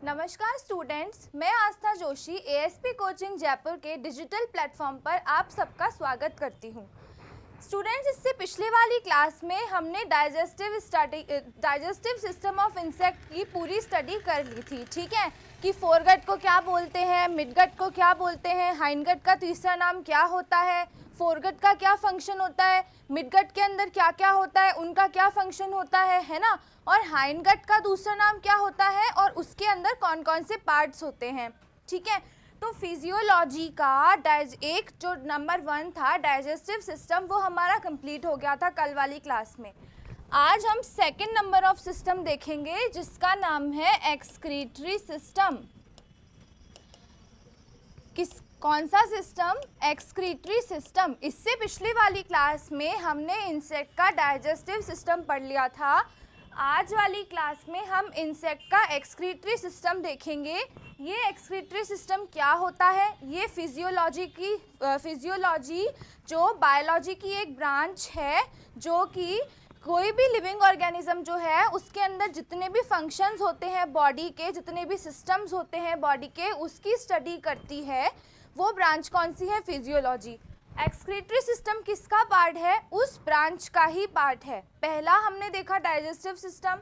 नमस्कार स्टूडेंट्स, मैं आस्था Joshi ASP coaching Jaipur के डिजिटल प्लेटफॉर्म पर आप सबका स्वागत करती हूँ। स्टूडेंट्स, इससे पिछले वाली क्लास में हमने डाइजेस्टिव सिस्टम ऑफ इंसेक्ट की पूरी स्टडी कर ली थी। ठीक है कि फोरगट को क्या बोलते हैं, मिडगट को क्या बोलते हैं, हाइंडगट का तीसरा नाम क्या होता है, फोरगट का क्या फंक्शन होता है, मिडगट के अंदर क्या क्या होता है, उनका क्या फंक्शन होता है ना, और हाइंडगट का दूसरा नाम क्या होता है और उसके अंदर कौन कौन से पार्ट्स होते हैं। ठीक है, तो फिजियोलॉजी का एक जो नंबर 1 था डाइजेस्टिव सिस्टम, वो हमारा कंप्लीट हो गया था कल वाली क्लास में। आज हम सेकंड नंबर ऑफ सिस्टम देखेंगे जिसका नाम है एक्सक्रीटरी सिस्टम। कौन सा सिस्टम? Excretory system. इससे पिछली वाली क्लास में हमने इंसेक्ट का डाइजेस्टिव सिस्टम पढ़ लिया था। आज वाली क्लास में हम इंसेक्ट का एक्सक्रीटरी सिस्टम देखेंगे। ये एक्सक्रीटरी सिस्टम क्या होता है? ये फिजियोलॉजी जो बायोलॉजी की एक ब्रांच है, जो कि कोई भी लिविंग ऑर्गेनिज्म जो है उसके अंदर जितने भी फंक्शंस होते हैं बॉडी के, जितने भी सिस्टम्स होते हैं बॉडी के, उसकी स्टडी करती है। वो ब्रांच कौन सी है? फिजियोलॉजी। एक्सक्रीटरी सिस्टम किसका पार्ट है? उस ब्रांच का ही पार्ट है। पहला हमने देखा डाइजेस्टिव सिस्टम,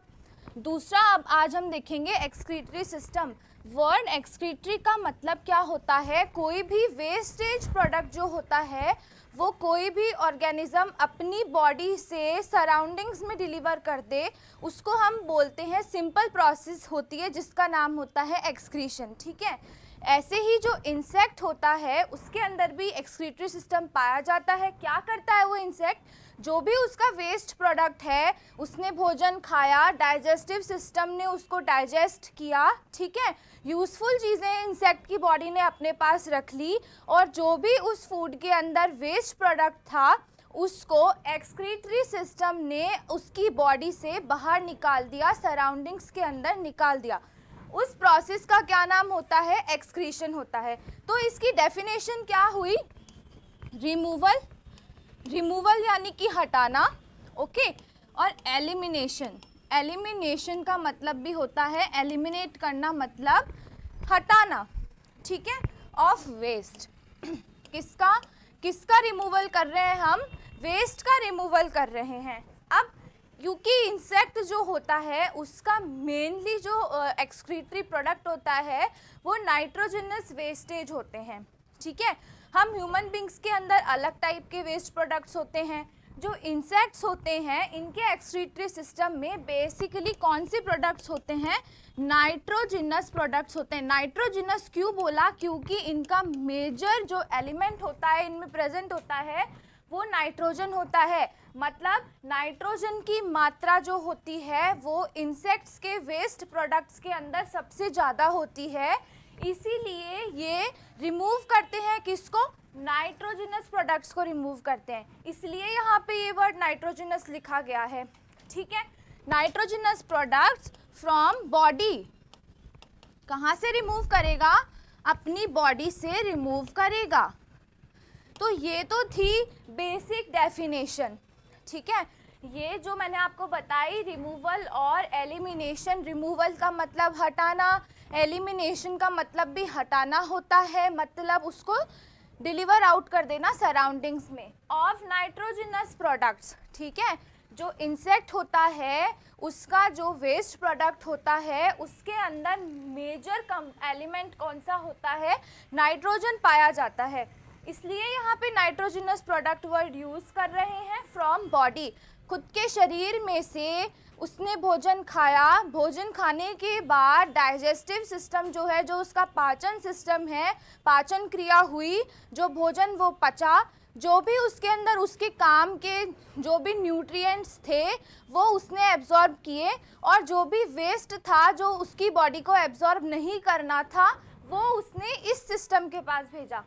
दूसरा अब आज हम देखेंगे एक्सक्रीटरी सिस्टम। वर्ड एक्सक्रीटरी का मतलब क्या होता है? कोई भी वेस्टेज प्रोडक्ट जो होता है वो कोई भी ऑर्गेनिज्म अपनी बॉडी से सराउंडिंग्स में डिलीवर कर दे, उसको हम बोलते हैं, सिंपल प्रोसेस होती है जिसका नाम होता है एक्सक्रीशन। ठीक है, ऐसे ही जो इंसेक्ट होता है उसके अंदर भी एक्सक्रीटरी सिस्टम पाया जाता है। क्या करता है वो इंसेक्ट? जो भी उसका वेस्ट प्रोडक्ट है, उसने भोजन खाया, डाइजेस्टिव सिस्टम ने उसको डाइजेस्ट किया, ठीक है, यूज़फुल चीज़ें इंसेक्ट की बॉडी ने अपने पास रख ली, और जो भी उस फूड के अंदर वेस्ट प्रोडक्ट था उसको एक्सक्रीटरी सिस्टम ने उसकी बॉडी से बाहर निकाल दिया, सराउंडिंग्स के अंदर निकाल दिया। उस प्रोसेस का क्या नाम होता है? एक्सक्रीशन होता है। तो इसकी डेफिनेशन क्या हुई? रिमूवल यानी कि हटाना, ओके, और एलिमिनेशन का मतलब भी होता है, एलिमिनेट करना मतलब हटाना, ठीक है, ऑफ वेस्ट। किसका रिमूवल कर रहे हैं हम? वेस्ट का रिमूवल कर रहे हैं। अब क्योंकि इंसेक्ट जो होता है उसका मेनली जो एक्सक्रीटरी प्रोडक्ट होता है वो नाइट्रोजनस वेस्टेज होते हैं। ठीक है, हम ह्यूमन बींग्स के अंदर अलग टाइप के वेस्ट प्रोडक्ट्स होते हैं। जो इंसेक्ट्स होते हैं इनके एक्सक्रीटरी सिस्टम में बेसिकली कौन से प्रोडक्ट्स होते हैं? नाइट्रोजिनस प्रोडक्ट्स होते हैं। नाइट्रोजिनस क्यों बोला? क्योंकि इनका मेजर जो एलिमेंट होता है इनमें प्रेजेंट होता है वो नाइट्रोजन होता है। मतलब नाइट्रोजन की मात्रा जो होती है वो इंसेक्ट्स के वेस्ट प्रोडक्ट्स के अंदर सबसे ज़्यादा होती है। इसीलिए ये रिमूव करते हैं किसको? नाइट्रोजनस प्रोडक्ट्स को रिमूव करते हैं, इसलिए यहाँ पे ये वर्ड नाइट्रोजनस लिखा गया है। ठीक है, नाइट्रोजनस प्रोडक्ट्स फ्रॉम बॉडी। कहाँ से रिमूव करेगा? अपनी बॉडी से रिमूव करेगा। तो ये तो थी बेसिक डेफिनेशन। ठीक है, ये जो मैंने आपको बताई रिमूवल और एलिमिनेशन। रिमूवल का मतलब हटाना, एलिमिनेशन का मतलब भी हटाना होता है, मतलब उसको डिलीवर आउट कर देना सराउंडिंग्स में। ऑफ नाइट्रोजनस प्रोडक्ट्स, ठीक है, जो इंसेक्ट होता है उसका जो वेस्ट प्रोडक्ट होता है उसके अंदर मेजर एलिमेंट कौन सा होता है? नाइट्रोजन पाया जाता है, इसलिए यहाँ पे नाइट्रोजनस प्रोडक्ट वर्ड यूज़ कर रहे हैं। फ्रॉम बॉडी, खुद के शरीर में से उसने भोजन खाया, भोजन खाने के बाद डाइजेस्टिव सिस्टम जो है, जो उसका पाचन सिस्टम है, पाचन क्रिया हुई, जो भोजन वो पचा, जो भी उसके अंदर उसके काम के जो भी न्यूट्रिएंट्स थे वो उसने एब्जॉर्ब किए, और जो भी वेस्ट था जो उसकी बॉडी को एब्जॉर्ब नहीं करना था वो उसने इस सिस्टम के पास भेजा,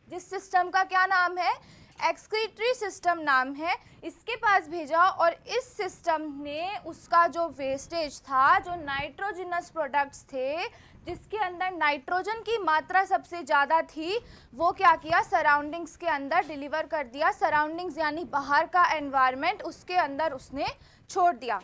जिस सिस्टम का क्या नाम है? एक्सक्रीटरी सिस्टम नाम है, इसके पास भेजा। और इस सिस्टम ने उसका जो वेस्टेज था, जो नाइट्रोजनस प्रोडक्ट्स थे जिसके अंदर नाइट्रोजन की मात्रा सबसे ज़्यादा थी, वो क्या किया? सराउंडिंग्स के अंदर डिलीवर कर दिया। सराउंडिंग्स यानी बाहर का एनवायरनमेंट, उसके अंदर उसने छोड़ दिया।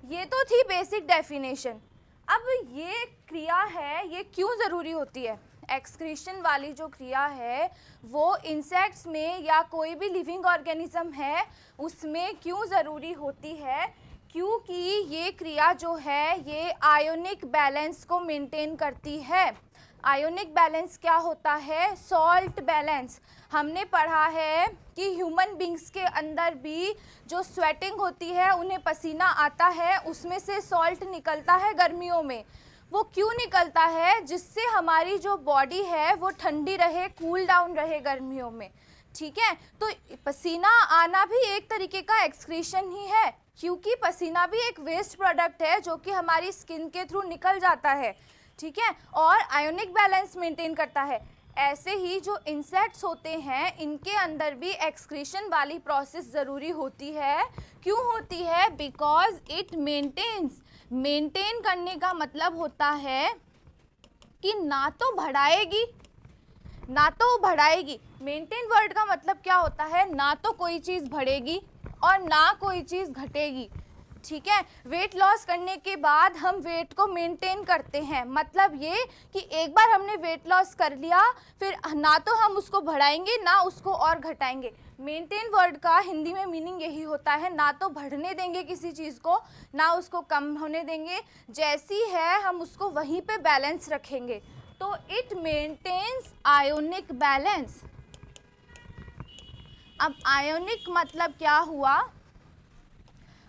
ये तो थी बेसिक डेफिनेशन। अब ये क्रिया है, ये क्यों ज़रूरी होती है? एक्सक्रीशन वाली जो क्रिया है वो इंसेक्ट्स में या कोई भी लिविंग ऑर्गेनिज्म है उसमें क्यों ज़रूरी होती है? क्योंकि ये क्रिया जो है ये आयोनिक बैलेंस को मेंटेन करती है। आयोनिक बैलेंस क्या होता है? Salt balance. हमने पढ़ा है कि ह्यूमन बींग्स के अंदर भी जो स्वेटिंग होती है, उन्हें पसीना आता है, उसमें से सॉल्ट निकलता है गर्मियों में। वो क्यों निकलता है? जिससे हमारी जो बॉडी है वो ठंडी रहे, कूल डाउन रहे गर्मियों में। ठीक है, तो पसीना आना भी एक तरीके का एक्सक्रीशन ही है, क्योंकि पसीना भी एक वेस्ट प्रोडक्ट है जो कि हमारी स्किन के थ्रू निकल जाता है। ठीक है, और आयोनिक बैलेंस मेंटेन करता है। ऐसे ही जो इंसेक्ट्स होते हैं इनके अंदर भी एक्सक्रीशन वाली प्रोसेस ज़रूरी होती है। क्यों होती है? Because it maintains. मेंटेन करने का मतलब होता है कि ना तो बढ़ाएगी ना तो बढ़ाएगी। मेंटेन वर्ड का मतलब क्या होता है? ना तो कोई चीज़ बढ़ेगी और ना कोई चीज़ घटेगी। ठीक है, वेट लॉस करने के बाद हम वेट को मेंटेन करते हैं। मतलब ये कि एक बार हमने वेट लॉस कर लिया, फिर ना तो हम उसको बढ़ाएंगे ना उसको और घटाएंगे। मेंटेन वर्ड का हिंदी में मीनिंग यही होता है, ना तो बढ़ने देंगे किसी चीज़ को ना उसको कम होने देंगे, जैसी है हम उसको वहीं पे बैलेंस रखेंगे। तो इट मेंटेन्स आयोनिक बैलेंस। अब आयोनिक मतलब क्या हुआ?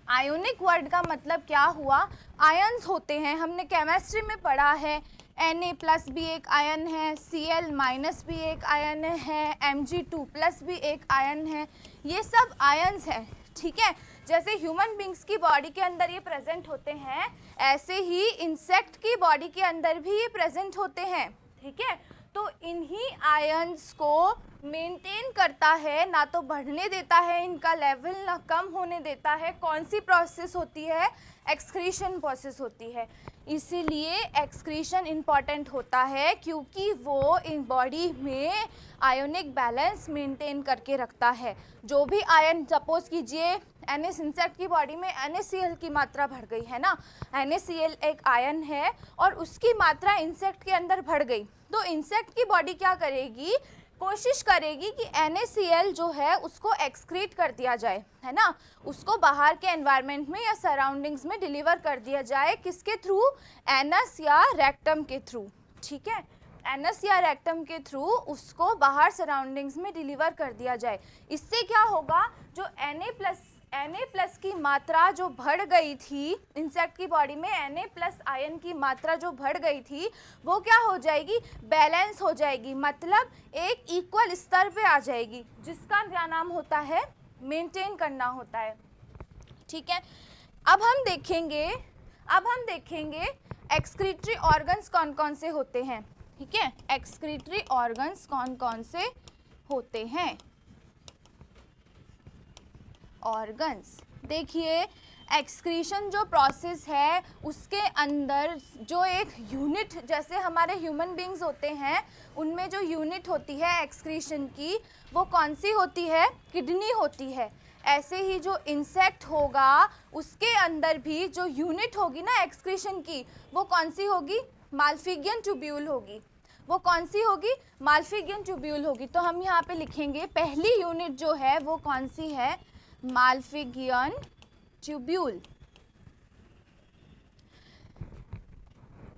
आयोनिक वर्ड का मतलब क्या हुआ? आयन्स होते हैं, हमने केमिस्ट्री में पढ़ा है। Na+ भी एक आयन है, Cl- भी एक आयन है, Mg2+ भी एक आयन है। ये सब आयन्स हैं। ठीक है, जैसे ह्यूमन बींग्स की बॉडी के अंदर ये प्रेजेंट होते हैं, ऐसे ही इंसेक्ट की बॉडी के अंदर भी ये प्रेजेंट होते हैं। ठीक है, तो इन्हीं आयन्स को मेंटेन करता है, ना तो बढ़ने देता है इनका लेवल ना कम होने देता है। कौन सी प्रोसेस होती है? एक्सक्रीशन प्रोसेस होती है। इसीलिए एक्सक्रीशन इम्पॉर्टेंट होता है, क्योंकि वो इन बॉडी में आयोनिक बैलेंस मेंटेन करके रखता है। जो भी आयन, सपोज कीजिए NH इंसेक्ट की बॉडी में NaCl की मात्रा बढ़ गई है ना, NaCl एक आयन है और उसकी मात्रा इंसेक्ट के अंदर बढ़ गई, तो इंसेक्ट की बॉडी क्या करेगी? कोशिश करेगी कि NaCl जो है उसको एक्सक्रीट कर दिया जाए, है ना, उसको बाहर के एनवायरनमेंट में या सराउंडिंग्स में डिलीवर कर दिया जाए। किसके थ्रू? एनस या रेक्टम के थ्रू। ठीक है, एनस या रेक्टम के थ्रू उसको बाहर सराउंडिंग्स में डिलीवर कर दिया जाए। इससे क्या होगा? जो Na+ की मात्रा जो बढ़ गई थी इंसेक्ट की बॉडी में, Na+ आयन की मात्रा जो बढ़ गई थी वो क्या हो जाएगी? बैलेंस हो जाएगी, मतलब एक इक्वल स्तर पे आ जाएगी, जिसका क्या नाम होता है? मेंटेन करना होता है। ठीक है, अब हम देखेंगे एक्सक्रीटरी ऑर्गन्स कौन कौन से होते हैं। ठीक है, एक्सक्रीटरी ऑर्गन्स कौन कौन से होते हैं? ऑर्गन्स, देखिए एक्सक्रीशन जो प्रोसेस है उसके अंदर जो एक यूनिट, जैसे हमारे ह्यूमन बींग्स होते हैं उनमें जो यूनिट होती है एक्सक्रीशन की वो कौन सी होती है? किडनी होती है। ऐसे ही जो इंसेक्ट होगा उसके अंदर भी जो यूनिट होगी ना एक्सक्रीशन की, वो कौन सी होगी? माल्फिगियन ट्यूब्यूल होगी। वो कौन सी होगी? माल्फिगियन ट्यूब्यूल होगी। तो हम यहाँ पे लिखेंगे पहली यूनिट जो है वो कौन सी है? माल्फिगियन ट्यूब्यूल।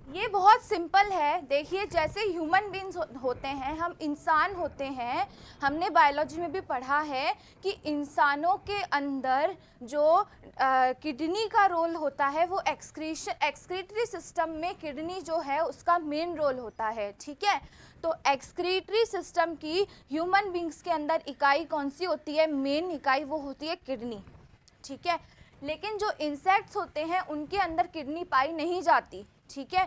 ये बहुत सिंपल है। देखिए, जैसे ह्यूमन बींग्स होते हैं, हम इंसान होते हैं, हमने बायोलॉजी में भी पढ़ा है कि इंसानों के अंदर जो किडनी का रोल होता है वो एक्सक्रीटरी सिस्टम में किडनी जो है उसका मेन रोल होता है। ठीक है, तो एक्सक्रीटरी सिस्टम की ह्यूमन बींग्स के अंदर इकाई कौन सी होती है? मेन इकाई वो होती है किडनी। ठीक है, लेकिन जो इंसेक्ट्स होते हैं उनके अंदर किडनी पाई नहीं जाती। ठीक है,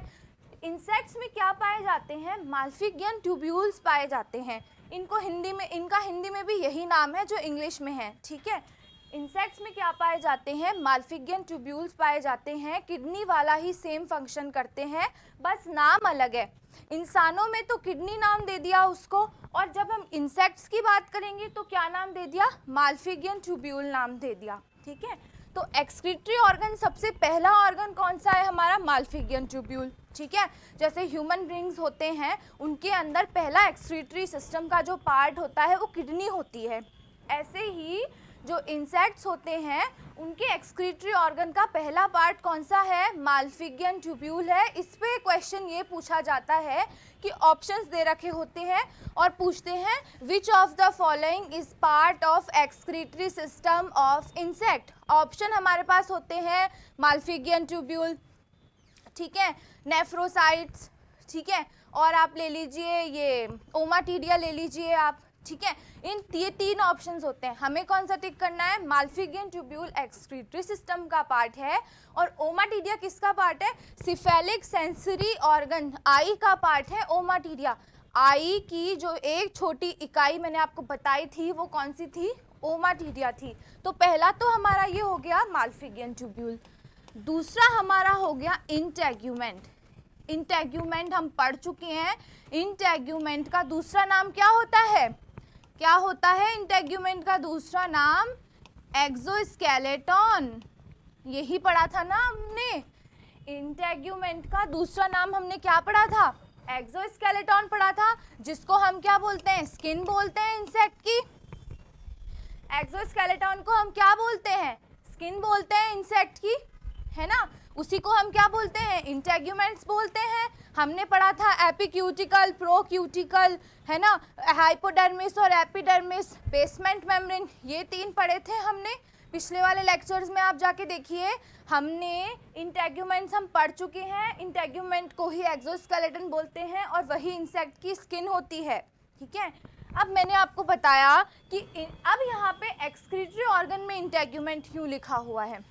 इंसेक्ट्स में क्या पाए जाते हैं? माल्फिगियन ट्यूब्यूल्स पाए जाते हैं। इनका हिंदी में भी यही नाम है जो इंग्लिश में है। ठीक है, इंसेक्ट्स में क्या पाए जाते हैं? माल्फिगियन ट्यूब्यूल्स पाए जाते हैं। किडनी वाला ही सेम फंक्शन करते हैं, बस नाम अलग है। इंसानों में तो किडनी नाम दे दिया उसको, और जब हम इंसेक्ट्स की बात करेंगे तो क्या नाम दे दिया? माल्फिगियन ट्यूब्यूल नाम दे दिया। ठीक है, तो एक्सक्रीटरी ऑर्गन सबसे पहला ऑर्गन कौन सा है हमारा? माल्फिगियन ट्यूब्यूल, ठीक है। जैसे ह्यूमन बीइंग्स होते हैं उनके अंदर पहला एक्सक्रीटरी सिस्टम का जो पार्ट होता है वो किडनी होती है, ऐसे ही जो इंसेक्ट्स होते हैं उनके एक्सक्रीटरी ऑर्गन का पहला पार्ट कौन सा है? माल्फिगियन ट्यूब्यूल है। इस पे क्वेश्चन ये पूछा जाता है कि ऑप्शंस दे रखे होते हैं और पूछते हैं which of the following is part of excretory system of insect. Option हमारे पास होते हैं माल्फिगियन ट्यूब्यूल, ठीक है, नेफ्रोसाइट्स, ठीक है, और आप ले लीजिए ये ओमाटीडिया ले लीजिए आप, ठीक है। ये तीन ऑप्शंस होते हैं, हमें कौन सा टिक करना है? माल्फिगियन ट्यूब्यूल एक्सक्रीटरी सिस्टम का पार्ट है और ओमाटीडिया किसका पार्ट है? सिफेलिक सेंसरी ऑर्गन, आई का पार्ट है ओमाटीडिया। आई की जो एक छोटी इकाई मैंने आपको बताई थी वो कौन सी थी? ओमाटीडिया थी। तो पहला तो हमारा ये हो गया माल्फिगियन ट्यूब्यूल। दूसरा हमारा हो गया इंटेग्यूमेंट। इंटेग्यूमेंट हम पढ़ चुके हैं। इंटेग्यूमेंट का दूसरा नाम क्या होता है? क्या होता है इंटेग्यूमेंट का दूसरा नाम? एक्सोस्केलेटन। यही पढ़ा था ना हमने। इंटेग्यूमेंट का दूसरा नाम हमने क्या पढ़ा था? एक्सोस्केलेटन पढ़ा था, जिसको हम क्या बोलते हैं? स्किन बोलते हैं इंसेक्ट की। एक्सोस्केलेटन को हम क्या बोलते हैं? स्किन बोलते हैं इंसेक्ट की, है ना। उसी को हम क्या बोलते हैं? इंटेग्यूमेंट्स बोलते हैं। हमने पढ़ा था एपिक्यूटिकल, प्रोक्यूटिकल, है ना, हाइपोडर्मिस और एपिडर्मिस, बेसमेंट मेम्ब्रेन, ये तीन पढ़े थे हमने पिछले वाले लेक्चर्स में। आप जाके देखिए, हमने इंटेग्यूमेंट्स हम पढ़ चुके हैं। इंटेग्यूमेंट को ही एक्सोस्केलेटन बोलते हैं और वही इंसेक्ट की स्किन होती है, ठीक है। अब मैंने आपको बताया कि अब यहाँ पे एक्सक्रीटरी ऑर्गन में इंटेग्यूमेंट क्यों लिखा हुआ है।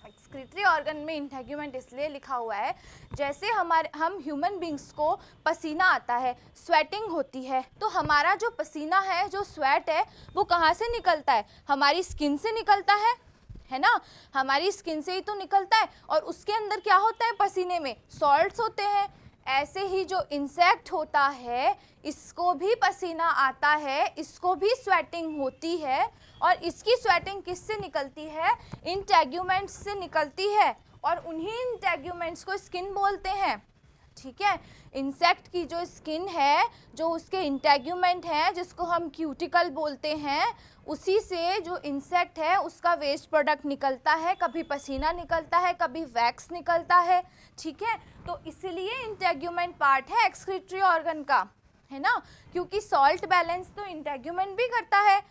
एक्सक्रीटरी ऑर्गन में इंटेग्यूमेंट इसलिए लिखा हुआ है, जैसे हम ह्यूमन बींग्स को पसीना आता है, स्वेटिंग होती है, तो हमारा जो पसीना है, जो स्वेट है, वो कहाँ से निकलता है? हमारी स्किन से निकलता है ना। हमारी स्किन से ही तो निकलता है और उसके अंदर क्या होता है? पसीने में सॉल्ट्स होते हैं। ऐसे ही जो इंसेक्ट होता है इसको भी पसीना आता है, इसको भी स्वेटिंग होती है और इसकी स्वेटिंग किससे निकलती है? इंटेग्यूमेंट्स से निकलती है और उन्हीं इंटेग्यूमेंट्स को स्किन बोलते हैं, ठीक है। इंसेक्ट की जो स्किन है, जो उसके इंटेग्यूमेंट है, जिसको हम क्यूटिकल बोलते हैं, उसी से जो इंसेक्ट है उसका वेस्ट प्रोडक्ट निकलता है। कभी पसीना निकलता है, कभी वैक्स निकलता है, ठीक है। तो इसलिए इंटेग्यूमेंट पार्ट है एक्सक्रीटरी ऑर्गन का, है ना, क्योंकि सॉल्ट बैलेंस तो इंटेग्यूमेंट भी करता है।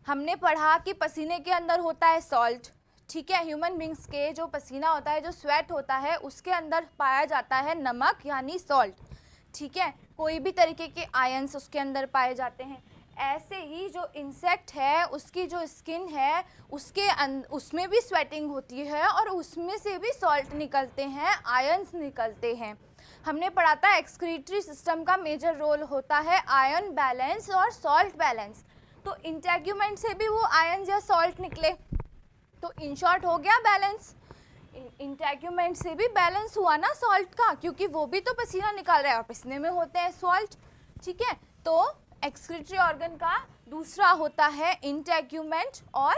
हमने पढ़ा कि पसीने के अंदर होता है सॉल्ट, ठीक है। ह्यूमन बींग्स के जो पसीना होता है, जो स्वेट होता है, उसके अंदर पाया जाता है नमक यानी सॉल्ट, ठीक है। कोई भी तरीके के आयंस उसके अंदर पाए जाते हैं। ऐसे ही जो इंसेक्ट है उसकी जो स्किन है उसमें भी स्वेटिंग होती है और उसमें से भी सॉल्ट निकलते हैं, आयंस निकलते हैं। हमने पढ़ा था एक्सक्रीटरी सिस्टम का मेजर रोल होता है आयन बैलेंस और सॉल्ट बैलेंस। तो इंटेग्यूमेंट से भी वो आयन या सॉल्ट निकले, तो इन शॉर्ट हो गया बैलेंस। इंटेग्यूमेंट से भी बैलेंस हुआ ना सॉल्ट का, क्योंकि वो भी तो पसीना निकाल रहा है और पसीने में होते हैं सॉल्ट, ठीक है। तो एक्सक्रीटरी ऑर्गन का दूसरा होता है इंटेग्यूमेंट और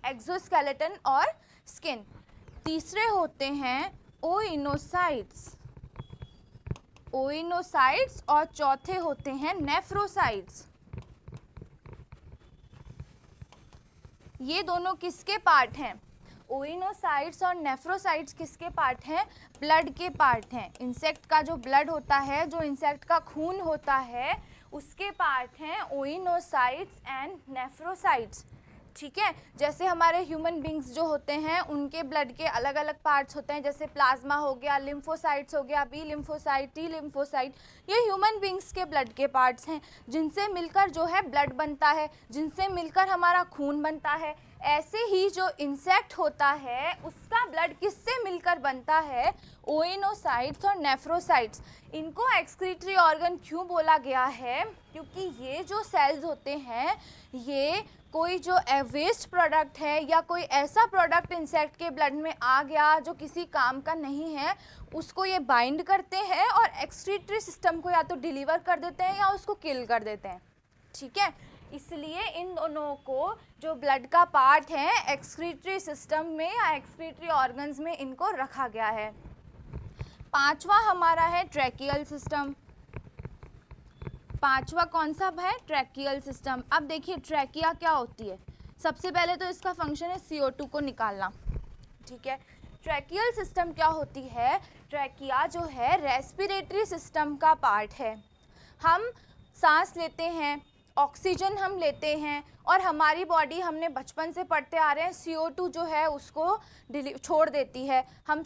एक्सोस्केलेटन और स्किन। तीसरे होते हैं ओइनोसाइट्स, ओइनोसाइट्स, और चौथे होते हैं नेफ्रोसाइट्स। ये दोनों किसके पार्ट हैं? ओइनोसाइट्स और नेफ्रोसाइट्स किसके पार्ट हैं? ब्लड के पार्ट हैं। इंसेक्ट का जो ब्लड होता है, जो इंसेक्ट का खून होता है, उसके पार्ट हैं ओइनोसाइट्स एंड नेफ्रोसाइट्स, ठीक है। जैसे हमारे ह्यूमन बींग्स जो होते हैं उनके ब्लड के अलग अलग पार्ट्स होते हैं, जैसे प्लाज्मा हो गया, लिम्फोसाइट्स हो गया, बी लिम्फोसाइट, टी लिम्फोसाइट, ये ह्यूमन बींग्स के ब्लड के पार्ट्स हैं, जिनसे मिलकर जो है ब्लड बनता है, जिनसे मिलकर हमारा खून बनता है। ऐसे ही जो इंसेक्ट होता है उसका ब्लड किससे मिलकर बनता है? ओइनोसाइट्स और नेफ्रोसाइट्स। इनको एक्सक्रीटरी ऑर्गन क्यों बोला गया है? क्योंकि ये जो सेल्स होते हैं, ये कोई जो वेस्ट प्रोडक्ट है या कोई ऐसा प्रोडक्ट इंसेक्ट के ब्लड में आ गया जो किसी काम का नहीं है, उसको ये बाइंड करते हैं और एक्सक्रीटरी सिस्टम को या तो डिलीवर कर देते हैं या उसको किल कर देते हैं, ठीक है। इसलिए इन दोनों को जो ब्लड का पार्ट है एक्सक्रीटरी सिस्टम में या एक्सक्रीटरी ऑर्गन्स में इनको रखा गया है। पांचवा हमारा है ट्रैकियल सिस्टम। पांचवा कौन सा है? Tracheal system. अब देखिए ट्रैकिया क्या होती है। सबसे पहले तो इसका फंक्शन है CO2 को निकालना, ठीक है। ट्रैकियल सिस्टम क्या होती है? ट्रैकिया जो है रेस्पिरेटरी सिस्टम का पार्ट है। हम सांस लेते हैं, ऑक्सीजन हम लेते हैं और हमारी बॉडी, हमने बचपन से पढ़ते आ रहे हैं, CO2 जो है उसको छोड़ देती है। हम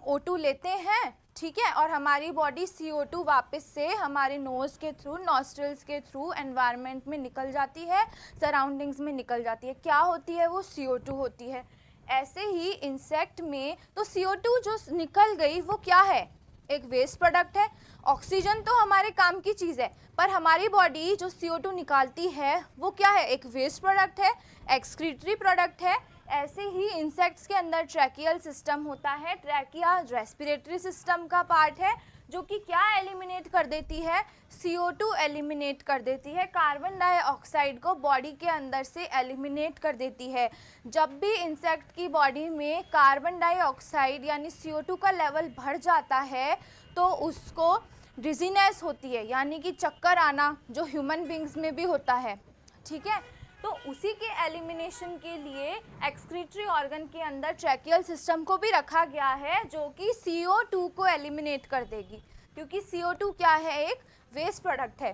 O2 लेते हैं, ठीक है, और हमारी बॉडी CO2 वापस से हमारे नोज़ के थ्रू, नॉस्ट्रल्स के थ्रू एनवायरनमेंट में निकल जाती है, सराउंडिंग्स में निकल जाती है। क्या होती है वो? CO2 होती है। ऐसे ही इंसेक्ट में तो CO2 जो निकल गई वो क्या है? एक वेस्ट प्रोडक्ट है। ऑक्सीजन तो हमारे काम की चीज़ है, पर हमारी बॉडी जो CO2 निकालती है वो क्या है? एक वेस्ट प्रोडक्ट है, एक्सक्रीटरी प्रोडक्ट है। ऐसे ही इंसेक्ट्स के अंदर ट्रैकियल सिस्टम होता है। ट्रैकिया रेस्पिरेटरी सिस्टम का पार्ट है जो कि क्या एलिमिनेट कर देती है? CO2 एलिमिनेट कर देती है, कार्बन डाइऑक्साइड को बॉडी के अंदर से एलिमिनेट कर देती है। जब भी इंसेक्ट की बॉडी में कार्बन डाइऑक्साइड यानी CO2 का लेवल बढ़ जाता है तो उसको डिजीनेस होती है, यानी कि चक्कर आना, जो ह्यूमन बींग्स में भी होता है, ठीक है। तो उसी के एलिमिनेशन के लिए एक्सक्रीटरी ऑर्गन के अंदर ट्रैकियल सिस्टम को भी रखा गया है जो कि CO2 को एलिमिनेट कर देगी, क्योंकि CO2 क्या है? एक वेस्ट प्रोडक्ट है।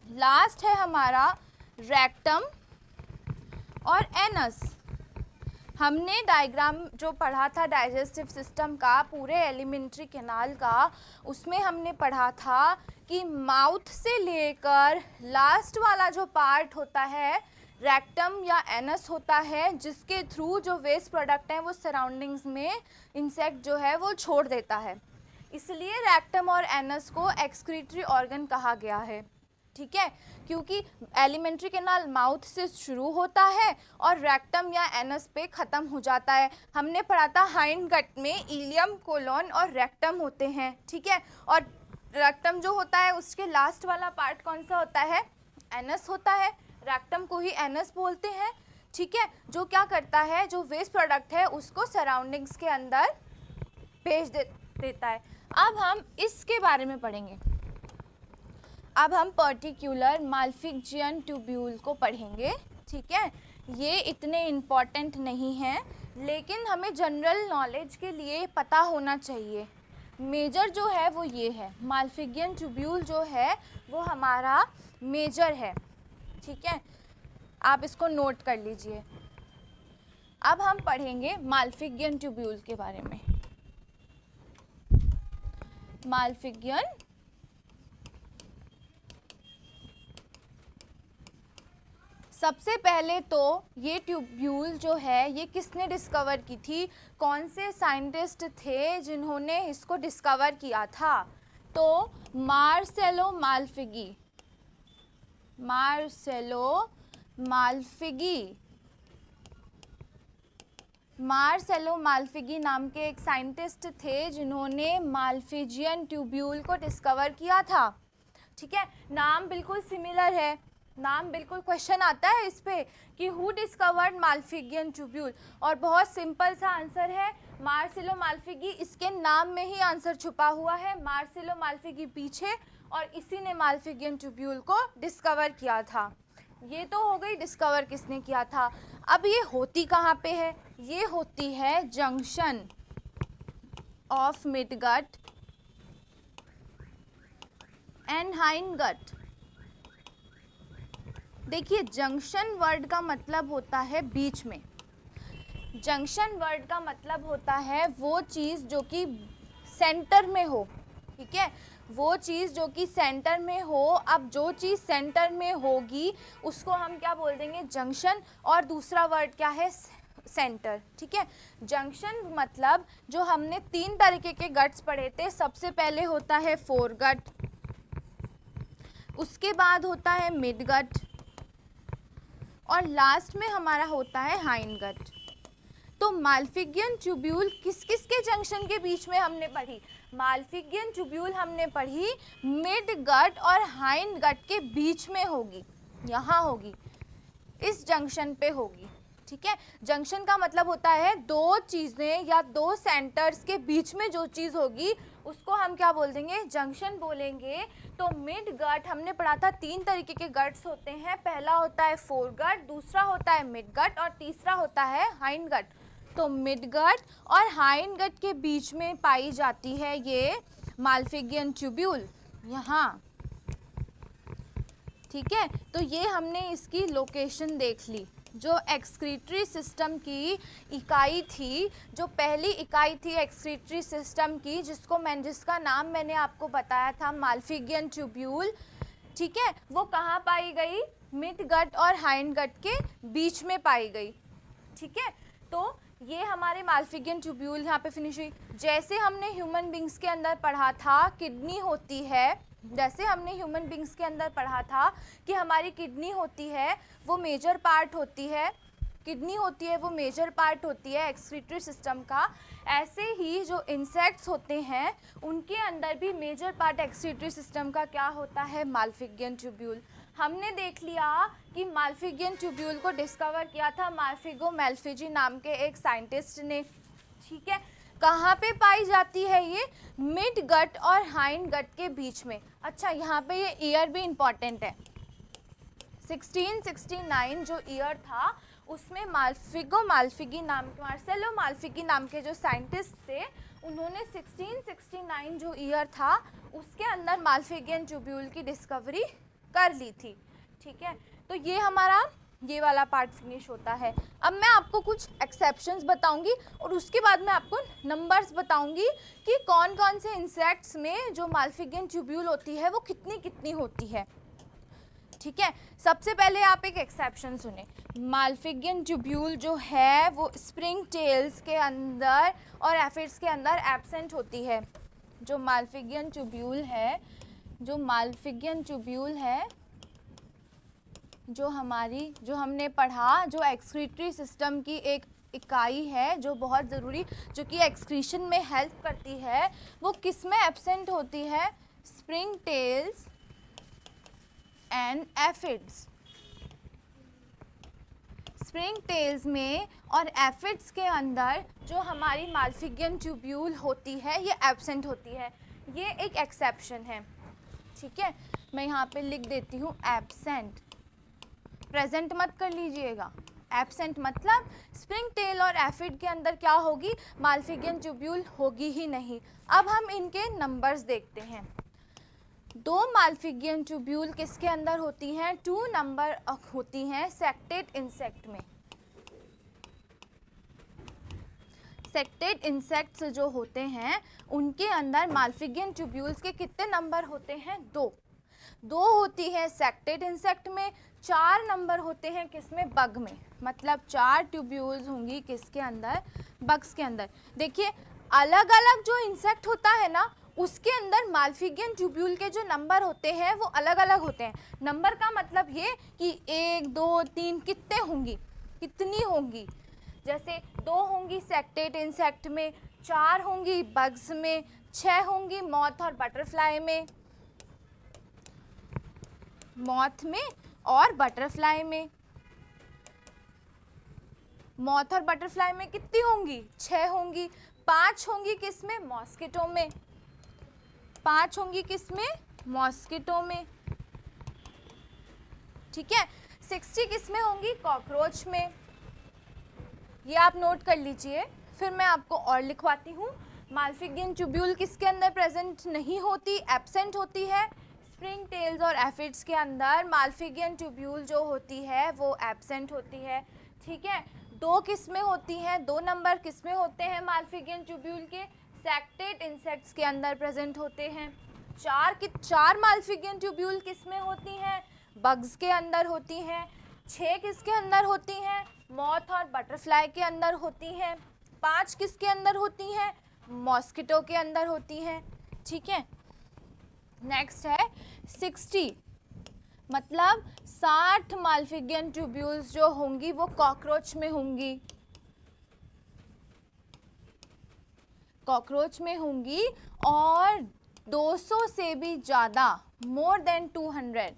लास्ट है हमारा रेक्टम और एनस। हमने डायग्राम जो पढ़ा था डाइजेस्टिव सिस्टम का, पूरे एलिमेंट्री कैनाल का, उसमें हमने पढ़ा था कि माउथ से लेकर लास्ट वाला जो पार्ट होता है रेक्टम या एनस होता है, जिसके थ्रू जो वेस्ट प्रोडक्ट हैं वो सराउंडिंग्स में इंसेक्ट जो है वो छोड़ देता है। इसलिए रेक्टम और एनस को एक्सक्रीटरी ऑर्गन कहा गया है, ठीक है, क्योंकि एलिमेंट्री कैनाल माउथ से शुरू होता है और रेक्टम या एनस पे ख़त्म हो जाता है। हमने पढ़ा था हाइंड गट में इलियम, कोलोन और रेक्टम होते हैं, ठीक है, और रेक्टम जो होता है उसके लास्ट वाला पार्ट कौन सा होता है? एनस होता है। रेक्टम को ही एनस बोलते हैं, ठीक है, जो क्या करता है, जो वेस्ट प्रोडक्ट है उसको सराउंडिंग्स के अंदर भेज देता है। अब हम इसके बारे में पढ़ेंगे। अब हम पर्टिकुलर माल्फिजियन ट्यूब्यूल को पढ़ेंगे, ठीक है। ये इतने इम्पॉर्टेंट नहीं हैं, लेकिन हमें जनरल नॉलेज के लिए पता होना चाहिए। मेजर जो है वो ये है, माल्फिजियन ट्यूब्यूल जो है वो हमारा मेजर है, ठीक है, आप इसको नोट कर लीजिए। अब हम पढ़ेंगे माल्फिजियन ट्यूब्यूल के बारे में। माल्फिजियन सबसे पहले तो ये ट्यूब्यूल जो है ये किसने डिस्कवर की थी? कौन से साइंटिस्ट थे जिन्होंने इसको डिस्कवर किया था? तो मार्सेलो माल्पिगी। मार्सेलो माल्पिगी नाम के एक साइंटिस्ट थे जिन्होंने माल्फिजियन ट्यूब्यूल को डिस्कवर किया था, ठीक है। नाम बिल्कुल सिमिलर है, नाम बिल्कुल क्वेश्चन आता है इस पे कि हु डिस्कवर्ड माल्फिजियन ट्यूब्यूल, और बहुत सिंपल सा आंसर है मार्सेलो माल्पिगी। इसके नाम में ही आंसर छुपा हुआ है, मार्सेलो माल्पिगी पीछे, और इसी ने माल्फिजियन ट्यूब्यूल को डिस्कवर किया था। ये तो हो गई डिस्कवर किसने किया था। अब ये होती कहाँ पे है? ये होती है junction of midgut and hindgut. देखिए जंक्शन वर्ड का मतलब होता है बीच में। जंक्शन वर्ड का मतलब होता है वो चीज़ जो कि सेंटर में हो, ठीक है, वो चीज़ जो कि सेंटर में हो। अब जो चीज़ सेंटर में होगी उसको हम क्या बोल देंगे? जंक्शन। और दूसरा वर्ड क्या है? सेंटर, ठीक है। जंक्शन मतलब जो हमने 3 तरीके के गट्स पढ़े थे, सबसे पहले होता है फोरगट, उसके बाद होता है मिडगट, और लास्ट में हमारा होता है हाइंडगट। तो माल्फिजियन ट्यूब्यूल किस किस के जंक्शन के बीच में हमने पढ़ी? माल्फिजियन ट्यूब्यूल हमने पढ़ी मिड गट और हाइंड गट के बीच में होगी, यहाँ होगी, इस जंक्शन पे होगी। ठीक है, जंक्शन का मतलब होता है दो चीजें या दो सेंटर्स के बीच में जो चीज होगी उसको हम क्या बोल देंगे, जंक्शन बोलेंगे। तो मिड गट हमने पढ़ा था, तीन तरीके के गट्स होते हैं, पहला होता है फोर गट, दूसरा होता है मिड गट और तीसरा होता है हाइंड गट। तो मिड गट और हाइंड गट के बीच में पाई जाती है ये माल्फिगियन ट्यूब्यूल यहाँ। ठीक है, तो ये हमने इसकी लोकेशन देख ली। जो एक्सक्रीटरी सिस्टम की इकाई थी, जो पहली इकाई थी एक्सक्रीटरी सिस्टम की, जिसका नाम मैंने आपको बताया था माल्फिगियन ट्यूब्यूल। ठीक है, वो कहाँ पाई गई, मिड गट और हाइंड गट के बीच में पाई गई। ठीक है, तो ये हमारे माल्फिगियन ट्यूब्यूल यहाँ पे फिनिश हुई। जैसे हमने ह्यूमन बींग्स के अंदर पढ़ा था किडनी होती है, जैसे हमने ह्यूमन बींग्स के अंदर पढ़ा था कि हमारी किडनी होती है वो मेजर पार्ट होती है, किडनी होती है वो मेजर पार्ट होती है एक्सक्रीटरी सिस्टम का, ऐसे ही जो इंसेक्ट्स होते हैं उनके अंदर भी मेजर पार्ट एक्सक्रीटरी सिस्टम का क्या होता है, माल्फिगियन ट्यूब्यूल। हमने देख लिया कि माल्फिगियन ट्यूब्यूल को डिस्कवर किया था मार्फिगो मेल्फिजी नाम के एक साइंटिस्ट ने। ठीक है, कहाँ पे पाई जाती है ये, मिड गट और हाइंड गट के बीच में। अच्छा, यहाँ पे ये ईयर भी इम्पॉर्टेंट है। 1669 जो ईयर था उसमें मार्सेलो माल्फिगी नाम के जो साइंटिस्ट थे, उन्होंने 1669 जो ईयर था उसके अंदर माल्फिगियन ट्यूब्यूल की डिस्कवरी कर ली थी। ठीक है, तो ये हमारा ये वाला पार्ट फिनिश होता है। अब मैं आपको कुछ एक्सेप्शंस बताऊंगी और उसके बाद मैं आपको नंबर्स बताऊंगी कि कौन कौन से इंसेक्ट्स में जो माल्फिगियन ट्यूब्यूल होती है वो कितनी कितनी होती है। ठीक है, सबसे पहले आप एक एक्सेप्शन सुने। माल्फिगियन ट्यूब्यूल जो है वो स्प्रिंग टेल्स के अंदर और एफिड्स के अंदर एब्सेंट होती है। जो माल्फिगियन ट्यूब्यूल है, जो हमने पढ़ा, जो एक्सक्रीटरी सिस्टम की एक इकाई है जो बहुत ज़रूरी, जो कि एक्सक्रीशन में हेल्प करती है, वो किस में एब्सेंट होती है, springtails and aphids. Springtails में और एफिड्स के अंदर जो हमारी माल्फिगियन ट्यूब्यूल होती है ये एब्सेंट होती है। ये एक एक्सेप्शन है। ठीक है, मैं यहाँ पे लिख देती हूँ एब्सेंट, प्रेजेंट मत कर लीजिएगा। एब्सेंट मतलब स्प्रिंग टेल और एफिड के अंदर क्या होगी, माल्फिगियन ट्यूब्यूल होगी ही नहीं। अब हम इनके नंबर्स देखते हैं। दो माल्फिगियन ट्यूब्यूल किसके अंदर होती हैं, 2 नंबर होती हैं सेक्टेड इंसेक्ट में। सेक्टेड इंसेक्ट्स जो होते हैं उनके अंदर माल्फिगियन ट्यूब्यूल्स के कितने नंबर होते हैं, 2 होती है सेक्टेड इंसेक्ट में, 4 नंबर होते हैं किसमें, बग में। मतलब 4 ट्यूब्यूल्स होंगी किसके अंदर, बग्स के अंदर। देखिए, अलग अलग जो इंसेक्ट होता है ना उसके अंदर माल्फिगियन ट्यूब्यूल के जो नंबर होते हैं वो अलग अलग होते हैं। नंबर का मतलब ये कि 1 2 3 कितने होंगी, कितनी होंगी। जैसे 2 होंगी सेक्टेड इंसेक्ट में, 4 होंगी बग्स में, 6 होंगी मॉथ और बटरफ्लाई में, मॉथ में और बटरफ्लाई में। मॉथ और बटरफ्लाई में कितनी होंगी, 6 होंगी। 5 होंगी किसमें, मॉस्किटो में। 5 होंगी किसमें, मॉस्किटो में। ठीक है, 60 किसमें होंगी, कॉकरोच में। ये आप नोट कर लीजिए, फिर मैं आपको और लिखवाती हूँ। माल्फिगियन ट्यूब्यूल किसके अंदर प्रेजेंट नहीं होती, एब्सेंट होती है, स्प्रिंग टेल्स और एफिड्स के अंदर माल्फिगियन ट्यूब्यूल जो होती है वो एब्सेंट होती है। ठीक है, 2 किस्में होती हैं, 2 नंबर किस्में होते हैं माल्फिगियन ट्यूब्यूल के, सेक्टेड इंसेक्ट्स के अंदर प्रेजेंट होते हैं। 4 माल्फिगियन ट्यूब्यूल किसमें होती हैं, बग्स के अंदर होती हैं। 6 किसके अंदर होती हैं, मॉथ और बटरफ्लाई के अंदर होती हैं। 5 किसके अंदर होती हैं, मॉस्किटो के अंदर होती हैं। ठीक है, नेक्स्ट है 60, मतलब 60 माल्फिगियन ट्यूब्यूल्स जो होंगी वो कॉकरोच में होंगी, और 200 से भी ज़्यादा, मोर देन 200,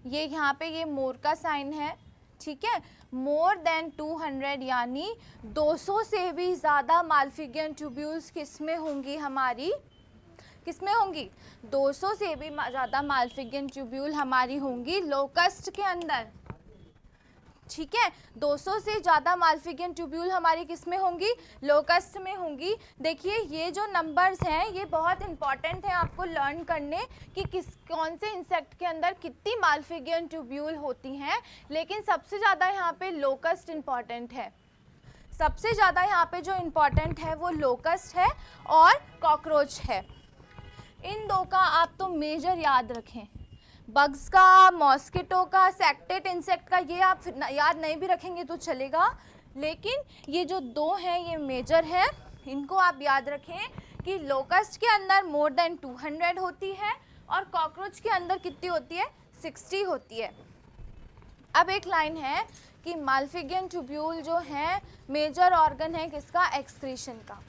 ये यहाँ पे ये मोर का साइन है, ठीक है। मोर देन 200 यानी 200 से भी ज़्यादा मालफिगियन ट्यूब्यूल्स किस में होंगी हमारी, किस में होंगी, 200 से भी ज़्यादा मालफिगियन ट्यूब्यूल हमारी होंगी लोकस्ट के अंदर, ठीक है। 200 से ज़्यादा मालफिगियन ट्यूब्यूल हमारी किस में होंगी, लोकस्ट में होंगी। देखिए ये जो नंबर्स हैं ये बहुत इंपॉर्टेंट है आपको लर्न करने कि कौन से इंसेक्ट के अंदर कितनी मालफिगियन ट्यूब्यूल होती हैं, लेकिन सबसे ज़्यादा यहाँ पे लोकस्ट इंपॉर्टेंट है। सबसे ज़्यादा यहाँ पे जो इम्पॉर्टेंट है वो लोकस्ट है और कॉकरोच है। इन दो का आप तो मेजर याद रखें, बग्स का, मॉस्किटो का, सेक्टेट इंसेक्ट का ये आप याद नहीं भी रखेंगे तो चलेगा, लेकिन ये जो दो हैं ये मेजर है, इनको आप याद रखें कि लोकस्ट के अंदर मोर देन 200 होती है और कॉकरोच के अंदर कितनी होती है, 60 होती है। अब एक लाइन है कि मालफिगियन ट्यूब्यूल जो है मेजर ऑर्गन है किसका, एक्सक्रीशन का।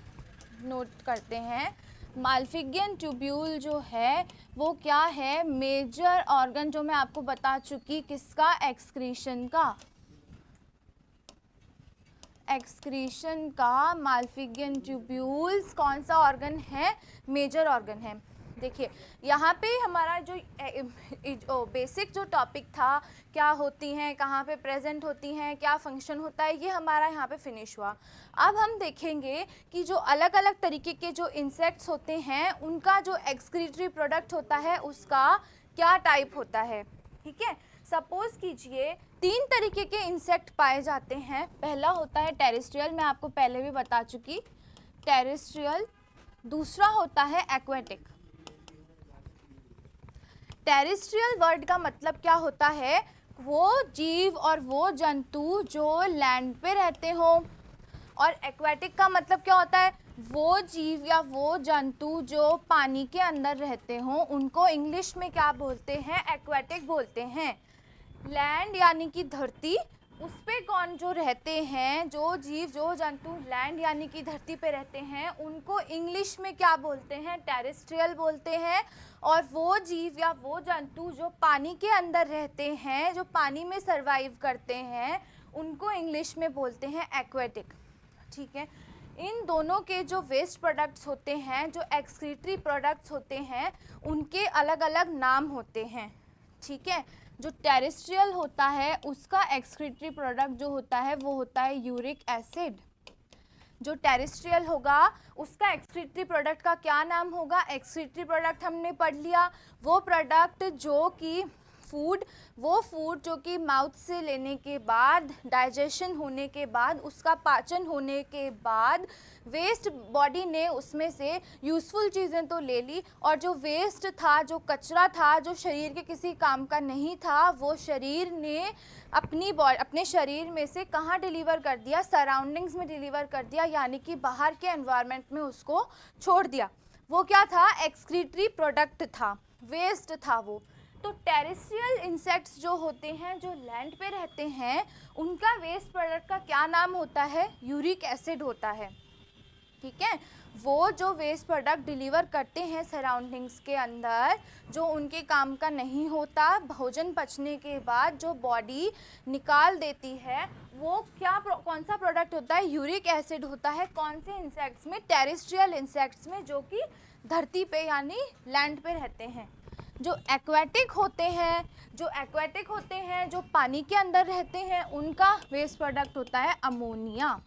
नोट करते हैं मालफिगियन ट्यूब्यूल जो है वो क्या है, मेजर ऑर्गन, जो मैं आपको बता चुकी किसका, एक्सक्रीशन का। एक्सक्रीशन का मालफिगियन ट्यूब्यूल्स कौन सा ऑर्गन है, मेजर ऑर्गन है। देखिए यहाँ पे हमारा जो बेसिक जो टॉपिक था, क्या होती हैं, कहाँ पे प्रेजेंट होती हैं, क्या फंक्शन होता है, ये हमारा यहाँ पे फिनिश हुआ। अब हम देखेंगे कि जो अलग अलग तरीके के जो इंसेक्ट्स होते हैं उनका जो एक्सक्रीटरी प्रोडक्ट होता है उसका क्या टाइप होता है, ठीक है। सपोज कीजिए 3 तरीके के इंसेक्ट पाए जाते हैं। पहला होता है टेरेस्ट्रियल, मैं आपको पहले भी बता चुकी, टेरेस्ट्रियल। दूसरा होता है एक्वेटिक। टेरेस्ट्रियल वर्ड का मतलब क्या होता है, वो जीव और वो जंतु जो लैंड पे रहते हो, और एक्वेटिक का मतलब क्या होता है, वो जीव या वो जंतु जो पानी के अंदर रहते हो, उनको इंग्लिश में क्या बोलते हैं, एक्वेटिक बोलते हैं। लैंड यानी कि धरती, उस पे कौन जो रहते हैं, जो जीव जो जंतु लैंड यानी कि धरती पे रहते हैं, उनको इंग्लिश में क्या बोलते हैं, टेरेस्ट्रियल बोलते हैं। और वो जीव या वो जंतु जो पानी के अंदर रहते हैं, जो पानी में सरवाइव करते हैं, उनको इंग्लिश में बोलते हैं एक्वेटिक, ठीक है। इन दोनों के जो वेस्ट प्रोडक्ट्स होते हैं, जो एक्सक्रीटरी प्रोडक्ट्स होते हैं, उनके अलग अलग नाम होते हैं, ठीक है। जो टेरेस्ट्रियल होता है उसका एक्सक्रीटरी प्रोडक्ट जो होता है वो होता है यूरिक एसिड। जो टेरेस्ट्रियल होगा उसका एक्सक्रीटरी प्रोडक्ट का क्या नाम होगा, एक्सक्रीटरी प्रोडक्ट हमने पढ़ लिया, वो प्रोडक्ट जो कि वो फूड जो कि माउथ से लेने के बाद, डाइजेशन होने के बाद, उसका पाचन होने के बाद वेस्ट बॉडी ने उसमें से यूज़फुल चीज़ें तो ले ली, और जो वेस्ट था, जो कचरा था, जो शरीर के किसी काम का नहीं था, वो शरीर ने अपने शरीर में से कहाँ डिलीवर कर दिया, सराउंडिंग्स में डिलीवर कर दिया, यानी कि बाहर के एनवायरनमेंट में उसको छोड़ दिया। वो क्या था, एक्सक्रीटरी प्रोडक्ट था, वेस्ट था वो। तो टेरेस्ट्रियल इंसेक्ट्स जो होते हैं, जो लैंड पे रहते हैं, उनका वेस्ट प्रोडक्ट का क्या नाम होता है, यूरिक एसिड होता है, ठीक है। वो जो वेस्ट प्रोडक्ट डिलीवर करते हैं सराउंडिंग्स के अंदर, जो उनके काम का नहीं होता, भोजन पचने के बाद जो बॉडी निकाल देती है, वो कौन सा प्रोडक्ट होता है, यूरिक एसिड होता है। कौन से इंसेक्ट्स में, टेरेस्ट्रियल इंसेक्ट्स में, जो कि धरती पे यानी लैंड पे रहते हैं। जो एक्वेटिक होते हैं, जो पानी के अंदर रहते हैं, उनका वेस्ट प्रोडक्ट होता है अमोनिया।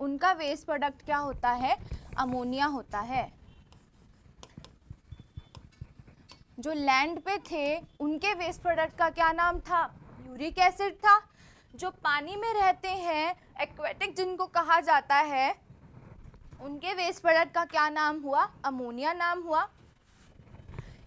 उनका वेस्ट प्रोडक्ट क्या होता है, अमोनिया होता है। जो लैंड पे थे उनके वेस्ट प्रोडक्ट का क्या नाम था, यूरिक एसिड था। जो पानी में रहते हैं, एक्वेटिक जिनको कहा जाता है, उनके वेस्ट प्रोडक्ट का क्या नाम हुआ, अमोनिया नाम हुआ।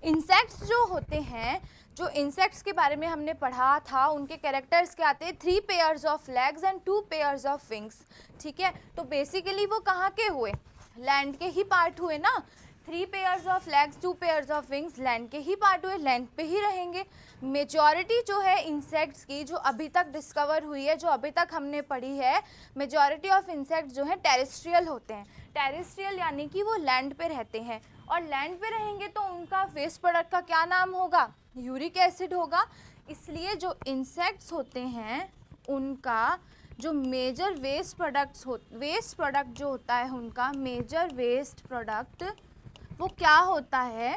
इंसेक्ट्स जो होते हैं, जो इंसेक्ट्स के बारे में हमने पढ़ा था, उनके कैरेक्टर्स क्या आते हैं, 3 pairs of legs and 2 pairs of wings, ठीक है। तो बेसिकली वो कहाँ के हुए, लैंड के ही पार्ट हुए ना। 3 pairs of legs, 2 pairs of wings, land के ही पार्ट हुए, लैंड पे ही रहेंगे। मेजॉरिटी जो है इंसेक्ट्स की, जो अभी तक डिस्कवर हुई है, जो अभी तक हमने पढ़ी है, मेजॉरिटी ऑफ इंसेक्ट्स जो हैं टेरेस्ट्रियल होते हैं। टेरेस्ट्रियल यानी कि वो लैंड पे रहते हैं। और लैंड पे रहेंगे तो उनका वेस्ट प्रोडक्ट का क्या नाम होगा, यूरिक एसिड होगा। इसलिए जो इंसेक्ट्स होते हैं उनका जो मेजर वेस्ट प्रोडक्ट जो होता है उनका मेजर वेस्ट प्रोडक्ट वो क्या होता है,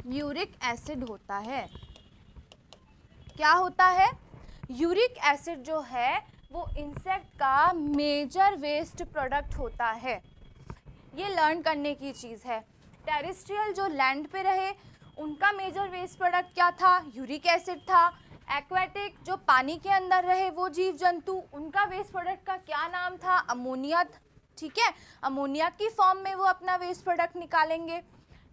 यूरिक एसिड होता है। क्या होता है, यूरिक एसिड जो है वो इंसेक्ट का मेजर वेस्ट प्रोडक्ट होता है। ये लर्न करने की चीज़ है। टेरेस्ट्रियल जो लैंड पे रहे उनका मेजर वेस्ट प्रोडक्ट क्या था, यूरिक एसिड था। एक्वेटिक जो पानी के अंदर रहे वो जीव जंतु, उनका वेस्ट प्रोडक्ट का क्या नाम था, अमोनिया। ठीक है, अमोनिया की फॉर्म में वो अपना वेस्ट प्रोडक्ट निकालेंगे।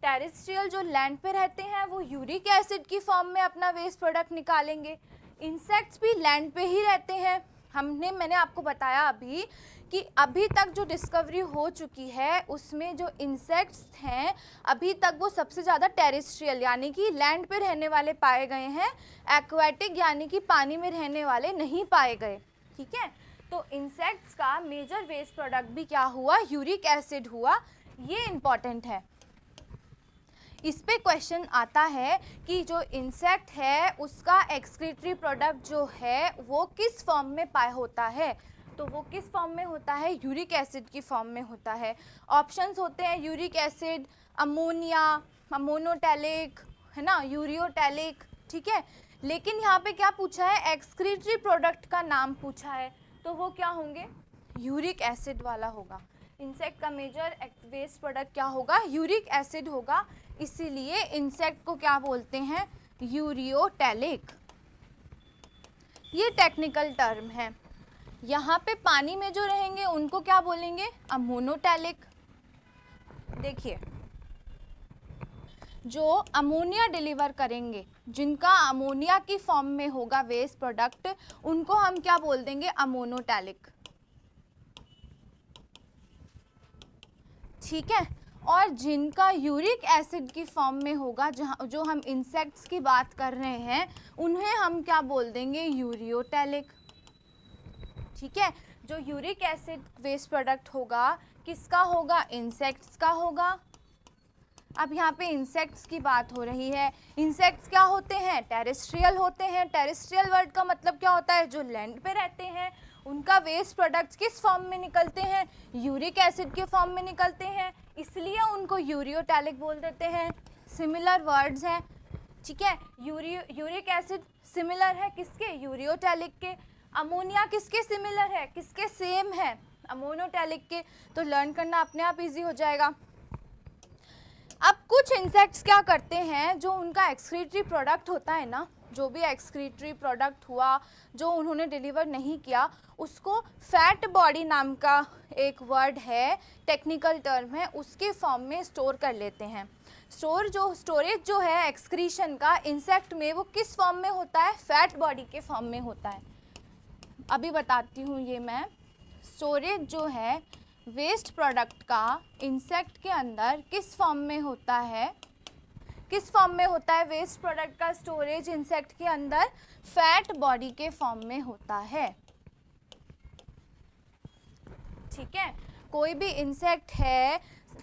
टेरेस्ट्रियल जो लैंड पे रहते हैं वो यूरिक एसिड की फॉर्म में अपना वेस्ट प्रोडक्ट निकालेंगे। इंसेक्ट्स भी लैंड पे ही रहते हैं। मैंने आपको बताया अभी कि अभी तक जो डिस्कवरी हो चुकी है उसमें जो इंसेक्ट्स हैं अभी तक वो सबसे ज़्यादा टेरेस्ट्रियल यानी कि लैंड पे रहने वाले पाए गए हैं, एक्वेटिक यानी कि पानी में रहने वाले नहीं पाए गए। ठीक है, तो इंसेक्ट्स का मेजर वेस्ट प्रोडक्ट भी क्या हुआ, यूरिक एसिड हुआ। ये इम्पॉर्टेंट है। इस पे क्वेश्चन आता है कि जो इंसेक्ट है उसका एक्सक्रीटरी प्रोडक्ट जो है वो किस फॉर्म में होता है, तो वो किस फॉर्म में होता है, यूरिक एसिड की फॉर्म में होता है। ऑप्शंस होते हैं यूरिक एसिड, अमोनिया, अमोनोटैलिक, है ना, यूरियोटैलिक। ठीक है, लेकिन यहाँ पे क्या पूछा है, एक्सक्रीटरी प्रोडक्ट का नाम पूछा है, तो वो क्या होंगे, यूरिक एसिड वाला होगा। इंसेक्ट का मेजर वेस्ट प्रोडक्ट क्या होगा, यूरिक एसिड होगा। इसीलिए इंसेक्ट को क्या बोलते हैं, यूरियोटैलिक। ये टेक्निकल टर्म है। यहाँ पे पानी में जो रहेंगे उनको क्या बोलेंगे, अमोनोटैलिक। देखिए, जो अमोनिया डिलीवर करेंगे, जिनका अमोनिया की फॉर्म में होगा वेस्ट प्रोडक्ट, उनको हम क्या बोल देंगे, अमोनोटैलिक। ठीक है, और जिनका यूरिक एसिड की फॉर्म में होगा, जो हम इंसेक्ट्स की बात कर रहे हैं, उन्हें हम क्या बोल देंगे, यूरियोटैलिक। ठीक है, जो यूरिक एसिड वेस्ट प्रोडक्ट होगा किसका होगा, इंसेक्ट्स का होगा। अब यहाँ पे इंसेक्ट्स की बात हो रही है। इंसेक्ट्स क्या होते हैं, टेरेस्ट्रियल होते हैं। टेरेस्ट्रियल वर्ड का मतलब क्या होता है, जो लैंड पे रहते हैं। उनका वेस्ट प्रोडक्ट्स किस फॉर्म में निकलते हैं, यूरिक एसिड के फॉर्म में निकलते हैं, इसलिए उनको यूरियोटैलिक बोल देते हैं। सिमिलर वर्ड्स हैं। ठीक है, यूरिक एसिड सिमिलर है किसके, यूरियोटैलिक के। अमोनिया किसके सिमिलर है, किसके सेम है, अमोनोटैलिक के। तो लर्न करना अपने आप इजी हो जाएगा। अब कुछ इंसेक्ट्स क्या करते हैं, जो उनका एक्सक्रीटरी प्रोडक्ट होता है ना, जो भी एक्सक्रीटरी प्रोडक्ट हुआ जो उन्होंने डिलीवर नहीं किया, उसको फैट बॉडी नाम का एक वर्ड है, टेक्निकल टर्म है, उसके फॉर्म में स्टोर कर लेते हैं। स्टोरेज जो है एक्सक्रीशन का इंसेक्ट में, वो किस फॉर्म में होता है, फैट बॉडी के फॉर्म में होता है। अभी बताती हूँ ये मैं। स्टोरेज जो है वेस्ट प्रोडक्ट का इंसेक्ट के अंदर किस फॉर्म में होता है, किस फॉर्म में होता है वेस्ट प्रोडक्ट का स्टोरेज इंसेक्ट के अंदर, फैट बॉडी के फॉर्म में होता है। ठीक है, कोई भी इंसेक्ट है,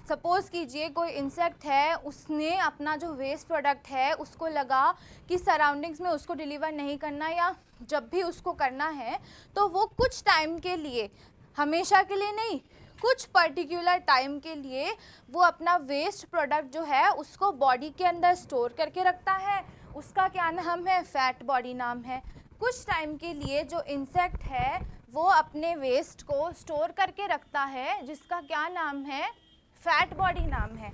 सपोज कीजिए कोई इंसेक्ट है, उसने अपना जो वेस्ट प्रोडक्ट है उसको लगा कि सराउंडिंग्स में उसको डिलीवर नहीं करना, या जब भी उसको करना है तो वो कुछ टाइम के लिए, हमेशा के लिए नहीं, कुछ पर्टिकुलर टाइम के लिए वो अपना वेस्ट प्रोडक्ट जो है उसको बॉडी के अंदर स्टोर करके रखता है। उसका क्या नाम है, फैट बॉडी नाम है। कुछ टाइम के लिए जो इंसेक्ट है वो अपने वेस्ट को स्टोर करके रखता है, जिसका क्या नाम है, फैट बॉडी नाम है।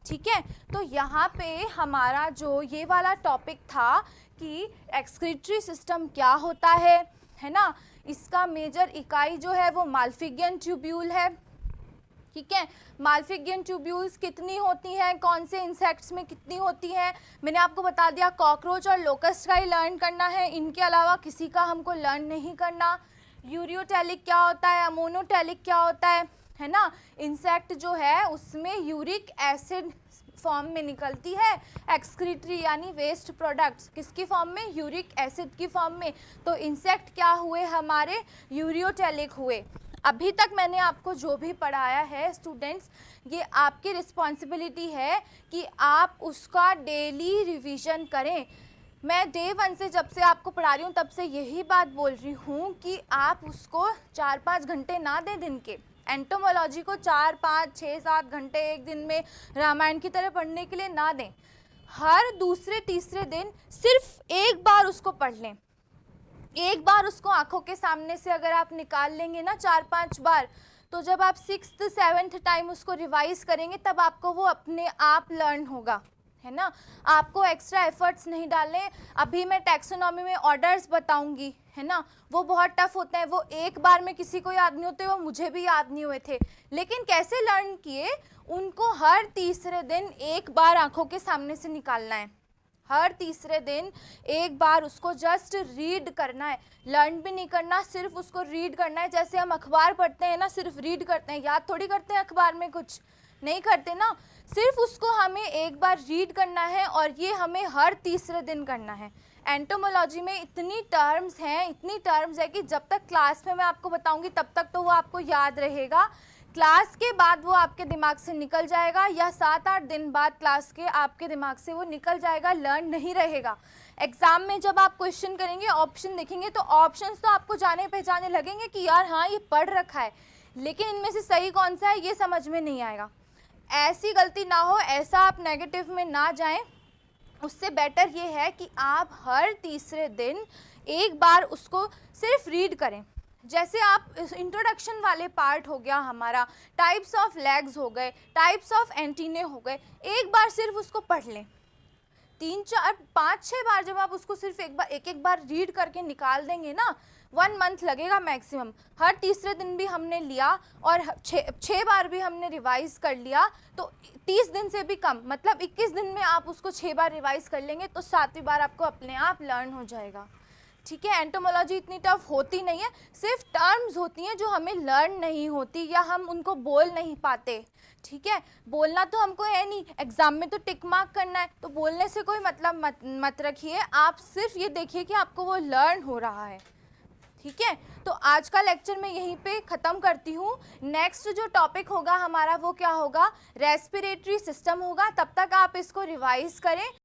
ठीक है, तो यहाँ पे हमारा जो ये वाला टॉपिक था कि एक्सक्रीटरी सिस्टम क्या होता है ना, इसका मेजर इकाई जो है वो माल्फिगियन ट्यूब्यूल है। ठीक है, माल्फिगियन ट्यूब्यूल्स कितनी होती हैं, कौन से इंसेक्ट्स में कितनी होती हैं, मैंने आपको बता दिया। कॉकरोच और लोकस्ट का ही लर्न करना है, इनके अलावा किसी का हमको लर्न नहीं करना। यूरियोटैलिक क्या होता है, अमोनोटैलिक क्या होता है ना। इंसेक्ट जो है उसमें यूरिक एसिड फॉर्म में निकलती है एक्सक्रीटरी यानी वेस्ट प्रोडक्ट्स, किसकी फॉर्म में, यूरिक एसिड की फॉर्म में। तो इंसेक्ट क्या हुए हमारे, यूरियोटैलिक हुए। अभी तक मैंने आपको जो भी पढ़ाया है स्टूडेंट्स, ये आपकी रिस्पॉन्सिबिलिटी है कि आप उसका डेली रिवीजन करें। मैं डे 1 से जब से आपको पढ़ा रही हूँ तब से यही बात बोल रही हूँ कि आप उसको 4-5 घंटे ना दें दिन के। एंटोमोलॉजी को 4-5-6-7 घंटे एक दिन में रामायण की तरह पढ़ने के लिए ना दें। हर दूसरे तीसरे दिन सिर्फ एक बार उसको पढ़ लें। एक बार उसको आंखों के सामने से अगर आप निकाल लेंगे ना 4-5 बार, तो जब आप 6th-7th टाइम उसको रिवाइज करेंगे तब आपको वो अपने आप लर्न होगा, है ना। आपको एक्स्ट्रा एफर्ट्स नहीं डालने। अभी मैं टैक्सोनॉमी में ऑर्डर्स बताऊंगी, है ना, वो बहुत टफ होते हैं, वो एक बार में किसी को याद नहीं होते, वो मुझे भी याद नहीं हुए थे, लेकिन कैसे लर्न किए, उनको हर तीसरे दिन एक बार आंखों के सामने से निकालना है। हर तीसरे दिन एक बार उसको जस्ट रीड करना है, लर्न भी नहीं करना, सिर्फ उसको रीड करना है। जैसे हम अखबार पढ़ते हैं ना, सिर्फ रीड करते हैं, याद थोड़ी करते हैं अखबार में, कुछ नहीं करते ना, सिर्फ उसको हमें एक बार रीड करना है और ये हमें हर तीसरे दिन करना है। एंटोमोलॉजी में इतनी टर्म्स हैं, इतनी टर्म्स है कि जब तक क्लास में मैं आपको बताऊंगी तब तक तो वो आपको याद रहेगा, क्लास के बाद वो आपके दिमाग से निकल जाएगा, या 7-8 दिन बाद क्लास के आपके दिमाग से वो निकल जाएगा, लर्न नहीं रहेगा। एग्जाम में जब आप क्वेश्चन करेंगे, ऑप्शन देखेंगे, तो ऑप्शंस तो आपको जाने पहचाने लगेंगे कि यार हाँ ये पढ़ रखा है, लेकिन इनमें से सही कौन सा है ये समझ में नहीं आएगा। ऐसी गलती ना हो, ऐसा आप नेगेटिव में ना जाएं। उससे बेटर ये है कि आप हर तीसरे दिन एक बार उसको सिर्फ रीड करें। जैसे आप इंट्रोडक्शन वाले पार्ट हो गया हमारा, टाइप्स ऑफ लेग्स हो गए, टाइप्स ऑफ एंटीने हो गए, एक बार सिर्फ उसको पढ़ लें। 3-4-5-6 बार जब आप उसको सिर्फ एक बार रीड करके निकाल देंगे ना, 1 मंथ लगेगा मैक्सिमम। हर तीसरे दिन भी हमने लिया और 6 बार भी हमने रिवाइज कर लिया, तो 30 दिन से भी कम, मतलब 21 दिन में आप उसको 6 बार रिवाइज कर लेंगे तो 7वीं बार आपको अपने आप लर्न हो जाएगा। ठीक है, एंटोमोलॉजी इतनी टफ होती नहीं है, सिर्फ टर्म्स होती हैं जो हमें लर्न नहीं होती या हम उनको बोल नहीं पाते। ठीक है, बोलना तो हमको है नहीं, एग्जाम में तो टिक मार्क करना है, तो बोलने से कोई मतलब मत रखिए, आप सिर्फ ये देखिए कि आपको वो लर्न हो रहा है। ठीक है, तो आज का लेक्चर मैं यहीं पे ख़त्म करती हूँ। नेक्स्ट जो टॉपिक होगा हमारा वो क्या होगा, रेस्पिरेटरी सिस्टम होगा। तब तक आप इसको रिवाइज करें।